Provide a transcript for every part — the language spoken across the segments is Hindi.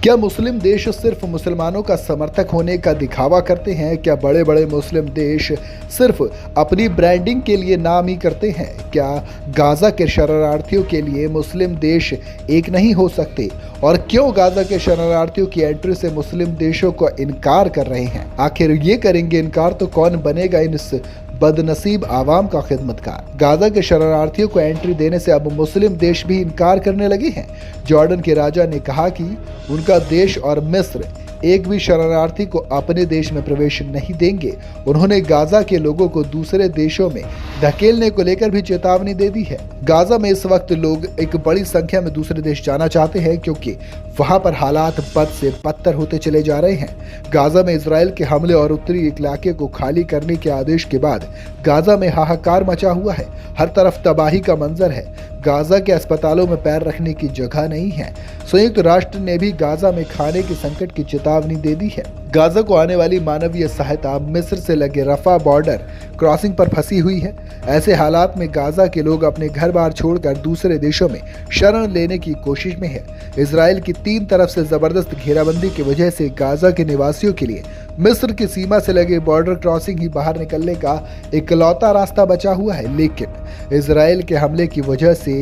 क्या मुस्लिम देश सिर्फ मुसलमानों का समर्थक होने का दिखावा करते हैं? क्या बड़े बड़े मुस्लिम देश सिर्फ अपनी ब्रांडिंग के लिए नाम ही करते हैं? क्या गाज़ा के शरणार्थियों के लिए मुस्लिम देश एक नहीं हो सकते? और क्यों गाज़ा के शरणार्थियों की एंट्री से मुस्लिम देशों को इनकार कर रहे हैं? आखिर ये करेंगे इनकार तो कौन बनेगा इस बदनसीब आवाम का खिदमतकार? गाज़ा के शरणार्थियों को एंट्री देने से अब मुस्लिम देश भी इनकार करने लगे हैं। जॉर्डन के राजा ने कहा कि उनका देश और मिस्र एक भी शरणार्थी को अपने देश में प्रवेश नहीं देंगे। उन्होंने गाज़ा के लोगों को दूसरे देशों में धकेलने को लेकर भी चेतावनी दे दी है। गाज़ा में इस वक्त लोग एक बड़ी संख्या में दूसरे देश जाना चाहते हैं क्योंकि वहां पर हालात बद से बदतर होते चले जा रहे हैं। गाज़ा में इजराइल के हमले और उत्तरी इलाके को खाली करने के आदेश के बाद गाज़ा में हाहाकार मचा हुआ है। हर तरफ तबाही का मंजर है। गाज़ा के अस्पतालों में पैर रखने की जगह नहीं है। संयुक्त राष्ट्र ने भी गाज़ा में खाने के संकट की चेतावनी दे दी है। गाज़ा को आने वाली मानवीय सहायता मिस्र से लगे रफा बॉर्डर क्रॉसिंग पर फंसी हुई है। ऐसे हालात में गाज़ा के लोग अपने घर बार छोड़कर दूसरे देशों में शरण लेने की कोशिश में है। इजराइल की तीन तरफ से जबरदस्त घेराबंदी की वजह से गाज़ा के निवासियों के लिए मिस्र की सीमा से लगे बॉर्डर क्रॉसिंग ही बाहर निकलने का इकलौता रास्ता बचा हुआ है, लेकिन इजराइल के हमले की वजह से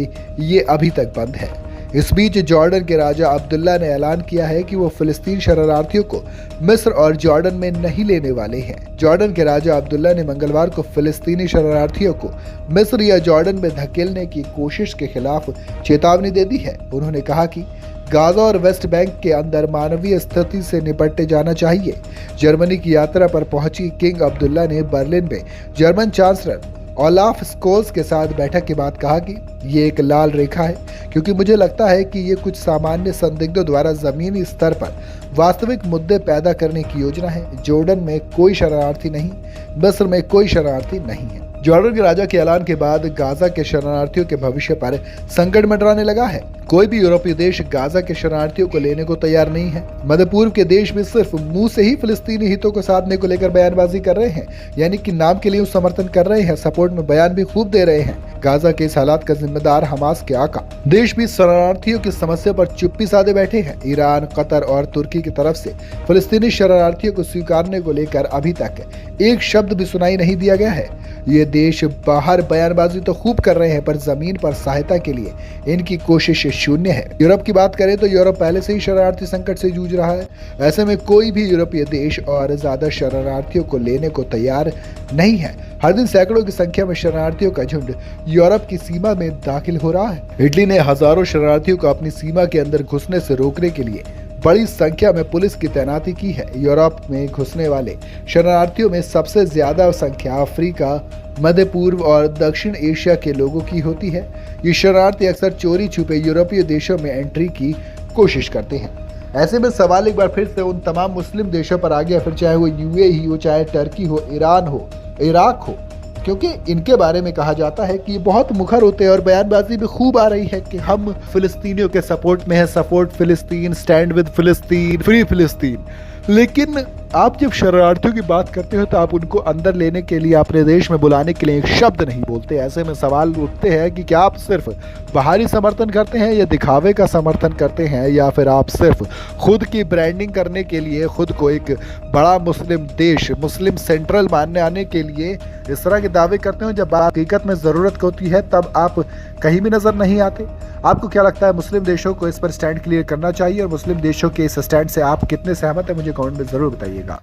ये अभी तक बंद है। इस बीच जॉर्डन के राजा अब्दुल्ला ने ऐलान किया है कि वो फिलिस्तीन शरणार्थियों को मिस्र और जॉर्डन में नहीं लेने वाले हैं। जॉर्डन के राजा अब्दुल्ला ने मंगलवार को फिलिस्तीनी शरणार्थियों को मिस्र या जॉर्डन में धकेलने की कोशिश के खिलाफ चेतावनी दे दी है। उन्होंने कहा कि गाज़ा और वेस्ट बैंक के अंदर मानवीय स्थिति से निपटे जाना चाहिए। जर्मनी की यात्रा पर पहुंची किंग अब्दुल्ला ने बर्लिन में जर्मन चांसलर ओलाफ स्कोल्स के साथ बैठक के बाद कहा कि ये एक लाल रेखा है, क्योंकि मुझे लगता है कि ये कुछ सामान्य संदिग्धों द्वारा जमीनी स्तर पर वास्तविक मुद्दे पैदा करने की योजना है। जॉर्डन में कोई शरणार्थी नहीं, मिस्र में कोई शरणार्थी नहीं है। जॉर्डन के राजा के ऐलान के बाद गाज़ा के शरणार्थियों के भविष्य पर संकट मंडराने लगा है। कोई भी यूरोपीय देश गाज़ा के शरणार्थियों को लेने को तैयार नहीं है। मध्य पूर्व के देश भी सिर्फ मुंह से ही फिलिस्तीनी हितों को साधने को लेकर बयानबाजी कर रहे हैं, यानी कि नाम के लिए समर्थन कर रहे हैं, सपोर्ट में बयान भी खूब दे रहे हैं। गाज़ा के इस हालात का जिम्मेदार हमास के आका देश भी शरणार्थियों की समस्या पर चुप्पी साधे बैठे हैं। ईरान, कतर और तुर्की की तरफ से फिलिस्तीनी शरणार्थियों को स्वीकारने को लेकर अभी तक एक शब्द भी सुनाई नहीं दिया गया है। ये देश बाहर बयानबाजी तो खूब कर रहे हैं, पर जमीन पर सहायता के लिए इनकी कोशिश शून्य है। यूरोप की बात करें तो यूरोप पहले से ही शरणार्थी संकट से जूझ रहा है। ऐसे में कोई भी यूरोपीय देश और ज्यादा शरणार्थियों को लेने को तैयार नहीं है। हर दिन सैकड़ों की संख्या में शरणार्थियों का झुंड यूरोप की सीमा में दाखिल हो रहा है। इटली ने हजारों शरणार्थियों को अपनी सीमा के अंदर घुसने से रोकने के लिए बड़ी संख्या में पुलिस की तैनाती की है। यूरोप में घुसने वाले शरणार्थियों में सबसे ज्यादा संख्या अफ्रीका, मध्य पूर्व और दक्षिण एशिया के लोगों की होती है। ये शरणार्थी अक्सर चोरी छुपे यूरोपीय देशों में एंट्री की कोशिश करते हैं। ऐसे में सवाल एक बार फिर से उन तमाम मुस्लिम देशों पर आ गया, फिर चाहे वो यूएई हो, चाहे टर्की हो, ईरान हो, इराक हो, क्योंकि इनके बारे में कहा जाता है कि ये बहुत मुखर होते हैं और बयानबाजी भी खूब आ रही है कि हम फिलिस्तीनियों के सपोर्ट में है, सपोर्ट फिलिस्तीन, स्टैंड विद फिलिस्तीन, फ्री फिलिस्तीन। लेकिन आप जब शरणार्थियों की बात करते हो तो आप उनको अंदर लेने के लिए, अपने देश में बुलाने के लिए एक शब्द नहीं बोलते। ऐसे में सवाल उठते हैं कि क्या आप सिर्फ बाहरी समर्थन करते हैं या दिखावे का समर्थन करते हैं, या फिर आप सिर्फ खुद की ब्रांडिंग करने के लिए, खुद को एक बड़ा मुस्लिम देश, मुस्लिम सेंट्रल मानने आने के लिए इस तरह के दावे करते हो। जब हकीकत में ज़रूरत होती है तब आप कहीं भी नज़र नहीं आते। आपको क्या लगता है, मुस्लिम देशों को इस पर स्टैंड क्लियर करना चाहिए? और मुस्लिम देशों के इस स्टैंड से आप कितने सहमत हैं, मुझे कमेंट में ज़रूर बताइएगा।